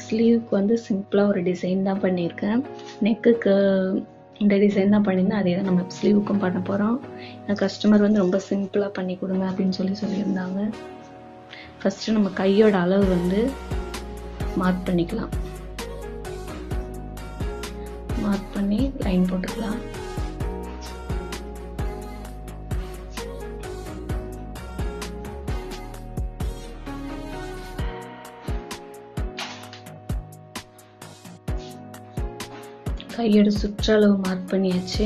ஸ்லீவுக்கு வந்து சிம்பிளாக ஒரு டிசைன் தான் பண்ணியிருக்கேன். நெக்குக்கு இந்த டிசைன் தான் பண்ணியிருந்தேன், அதே தான் நம்ம ஸ்லீவுக்கும் பண்ண போகிறோம். என் கஸ்டமர் வந்து ரொம்ப சிம்பிளாக பண்ணி கொடுங்க அப்படின்னு சொல்லியிருந்தாங்க. ஃபஸ்ட்டு நம்ம கையோட அளவு வந்து மார்க் பண்ணிக்கலாம். மார்க் பண்ணி லைன் போட்டுக்கலாம். கையோட சுற்றளவு மார்க் பண்ணியாச்சு.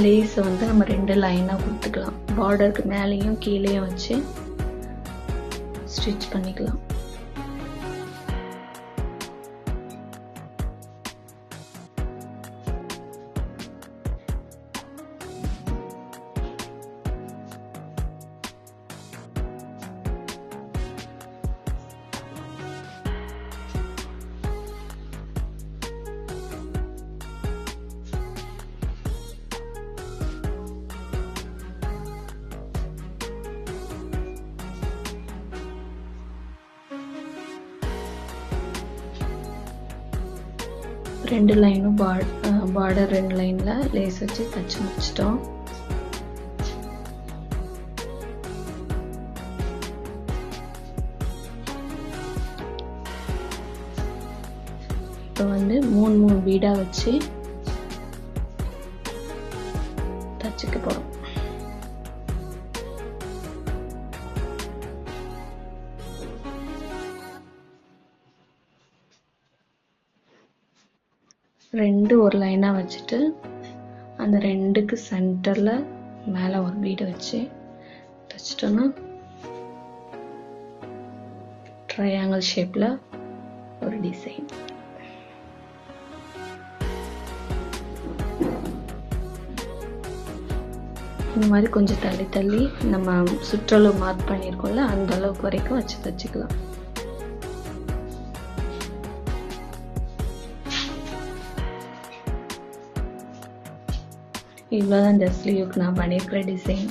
லேஸை வந்து நம்ம 2 லைனாக கொடுத்துக்கலாம். பார்டருக்கு மேலேயும் கீழேயும் வச்சு ஸ்டிச் பண்ணிக்கலாம். ரெண்டு லைனும் பார்டர் 2 லைனில் லேஸ் வச்சு தச்சு முடிச்சிட்டோம். இப்போ வந்து 3 பீடாக வச்சு தச்சுக்க போகிறோம். ரெண்டு ஒரு லைனாக வச்சுட்டு அந்த 2க்கு சென்டரில் மேலே ஒரு பீடை வச்சு தச்சிட்டோன்னா ட்ரையாங்கிள் ஷேப்பில் ஒரு டிசைன். இந்த மாதிரி கொஞ்சம் தள்ளி தள்ளி நம்ம சுற்றளவு மார்க் பண்ணியிருக்கோம்ல அந்த அளவுக்கு வரைக்கும் வச்சு தச்சுக்கலாம். இவ்வளோதான் இந்த ஸ்லீவுக்கு நான் பண்ணியிருக்கிற டிசைன்.